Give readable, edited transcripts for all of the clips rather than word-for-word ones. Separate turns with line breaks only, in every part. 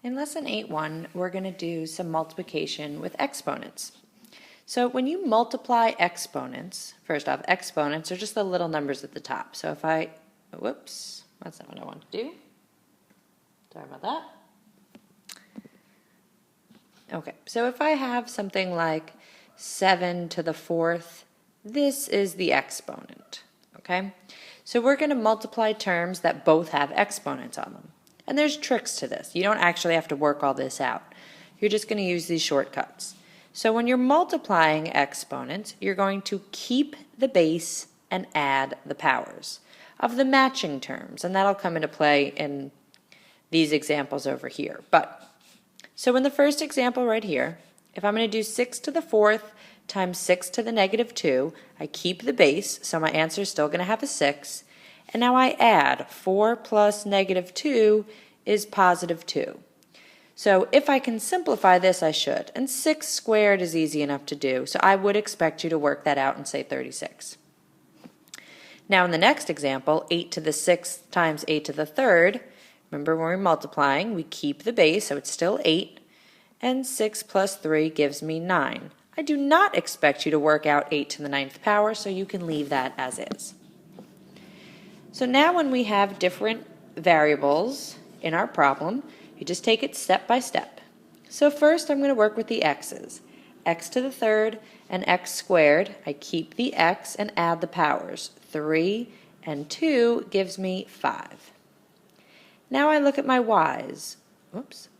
In lesson 8.1, we're going to do some multiplication with exponents. So when you multiply exponents, first off, exponents are just the little numbers at the top. So if whoops, that's not what I want to do. Sorry about that. Okay, so if I have something like 7 to the 4th, this is the exponent, okay? So we're going to multiply terms that both have exponents on them. And there's tricks to this. You don't actually have to work all this out. You're just going to use these shortcuts. So when you're multiplying exponents, you're going to keep the base and add the powers of the matching terms. And that'll come into play in these examples over here. So in the first example right here, if I'm going to do 6 to the 4th times 6 to the negative 2, I keep the base, so my answer is still going to have a 6. And now I add 4 plus negative 2 is positive 2. So if I can simplify this, I should. And 6 squared is easy enough to do, so I would expect you to work that out and say 36. Now in the next example, 8 to the 6th times 8 to the 3rd, remember when we're multiplying, we keep the base, so it's still 8, and 6 plus 3 gives me 9. I do not expect you to work out 8 to the 9th power, so you can leave that as is. So now when we have different variables in our problem, you just take it step by step. So first I'm going to work with the x's. X to the 3rd and x squared. I keep the x and add the powers. 3 and 2 gives me 5. Now I look at my y's.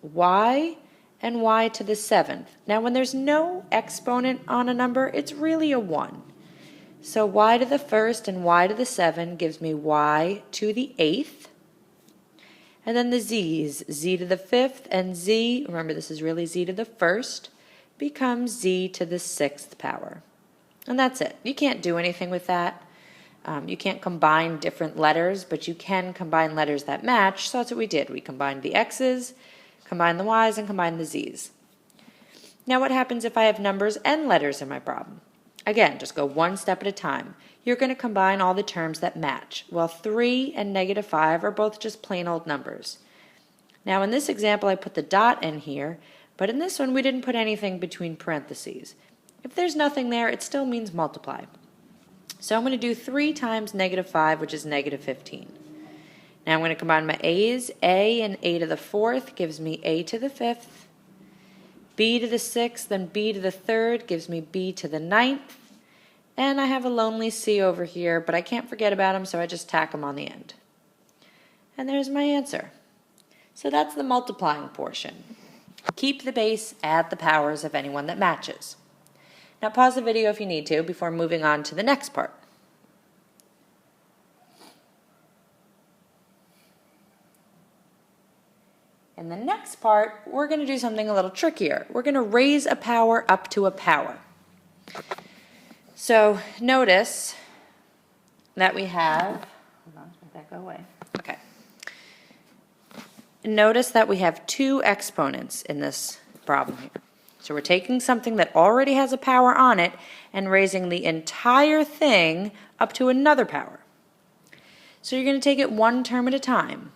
Y and y to the 7th. Now when there's no exponent on a number, it's really a 1. So y to the 1st and y to the 7 gives me y to the 8th. And then the z's, z to the 5th and z, remember this is really z to the 1st, becomes z to the 6th power. And that's it. You can't do anything with that. You can't combine different letters, but you can combine letters that match. So that's what we did. We combined the x's, combined the y's, and combined the z's. Now what happens if I have numbers and letters in my problem? Again, just go one step at a time. You're going to combine all the terms that match. Well, 3 and negative 5 are both just plain old numbers. Now in this example I put the dot in here, but in this one we didn't put anything between parentheses. If there's nothing there, it still means multiply. So I'm going to do 3 times negative 5, which is negative 15. Now I'm going to combine my a's. A and a to the 4th gives me a to the 5th. B to the 6th and b to the 3rd gives me b to the 9th. And I have a lonely c over here, but I can't forget about them, so I just tack them on the end. And there's my answer. So that's the multiplying portion. Keep the base, add the powers of anyone that matches. Now pause the video if you need to before moving on to the next part. In the next part, we're going to do something a little trickier. We're going to raise a power up to a power. So notice that we have, hold on, let that go away. Okay. Notice that we have 2 exponents in this problem here. So we're taking something that already has a power on it and raising the entire thing up to another power. So you're going to take it one term at a time.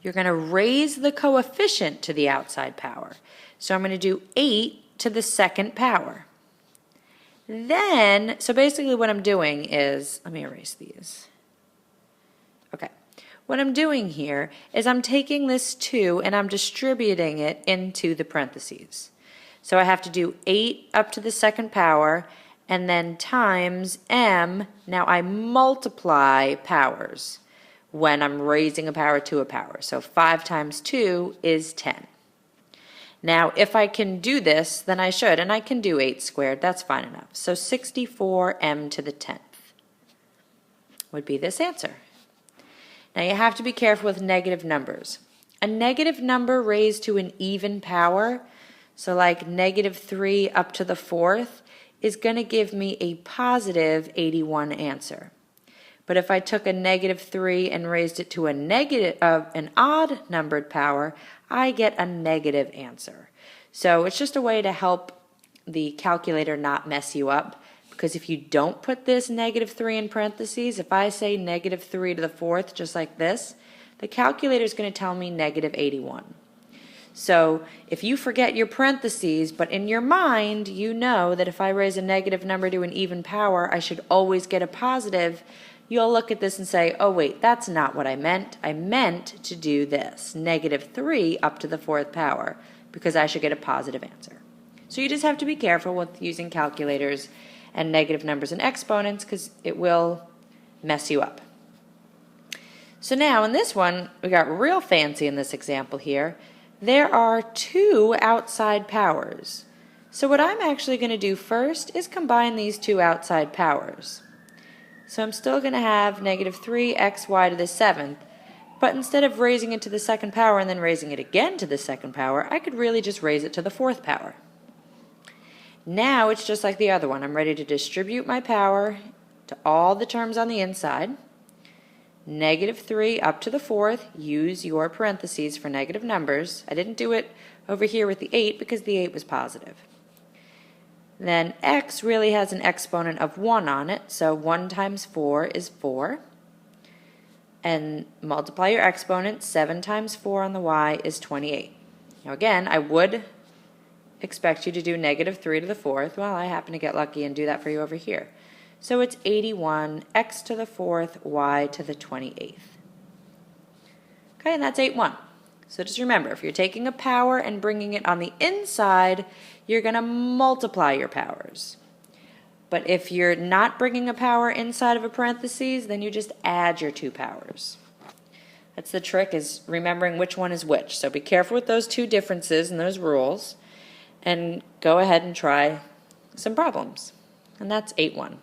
You're going to raise the coefficient to the outside power. So I'm going to do 8 to the 2nd power. Then, so basically what I'm doing is, let me erase these. Okay. What I'm doing here is I'm taking this 2 and I'm distributing it into the parentheses. So I have to do 8 up to the 2nd power and then times m. Now I multiply powers when I'm raising a power to a power. So 5 times 2 is 10. Now if I can do this, then I should, and I can do 8 squared, that's fine enough. So 64m to the 10th would be this answer. Now you have to be careful with negative numbers. A negative number raised to an even power, so like negative 3 up to the 4th, is going to give me a positive 81 answer. But if I took a negative 3 and raised it to an odd numbered power, I get a negative answer. So it's just a way to help the calculator not mess you up, because if you don't put this negative 3 in parentheses, if I say negative 3 to the 4th just like this, the calculator is going to tell me negative 81. So if you forget your parentheses, but in your mind you know that if I raise a negative number to an even power, I should always get a positive, you'll look at this and say, oh wait, that's not what I meant. I meant to do this, -3 up to the 4th power, because I should get a positive answer. So you just have to be careful with using calculators and negative numbers and exponents, because it will mess you up. So now in this one, we got real fancy in this example here. There are 2 outside powers. So what I'm actually going to do first is combine these 2 outside powers. So I'm still going to have -3xy to the 7th, but instead of raising it to the 2nd power and then raising it again to the 2nd power, I could really just raise it to the 4th power. Now it's just like the other one. I'm ready to distribute my power to all the terms on the inside. -3 up to the 4th, use your parentheses for negative numbers. I didn't do it over here with the 8 because the 8 was positive. Then x really has an exponent of 1 on it, so 1 times 4 is 4. And multiply your exponent, 7 times 4 on the y is 28. Now again, I would expect you to do -3 to the 4th. Well, I happen to get lucky and do that for you over here. So it's 81, x to the 4th, y to the 28th. Okay, and that's 8-1. So just remember, if you're taking a power and bringing it on the inside, you're going to multiply your powers. But if you're not bringing a power inside of a parentheses, then you just add your 2 powers. That's the trick, is remembering which one is which. So be careful with those 2 differences and those rules, and go ahead and try some problems. And that's 8-1.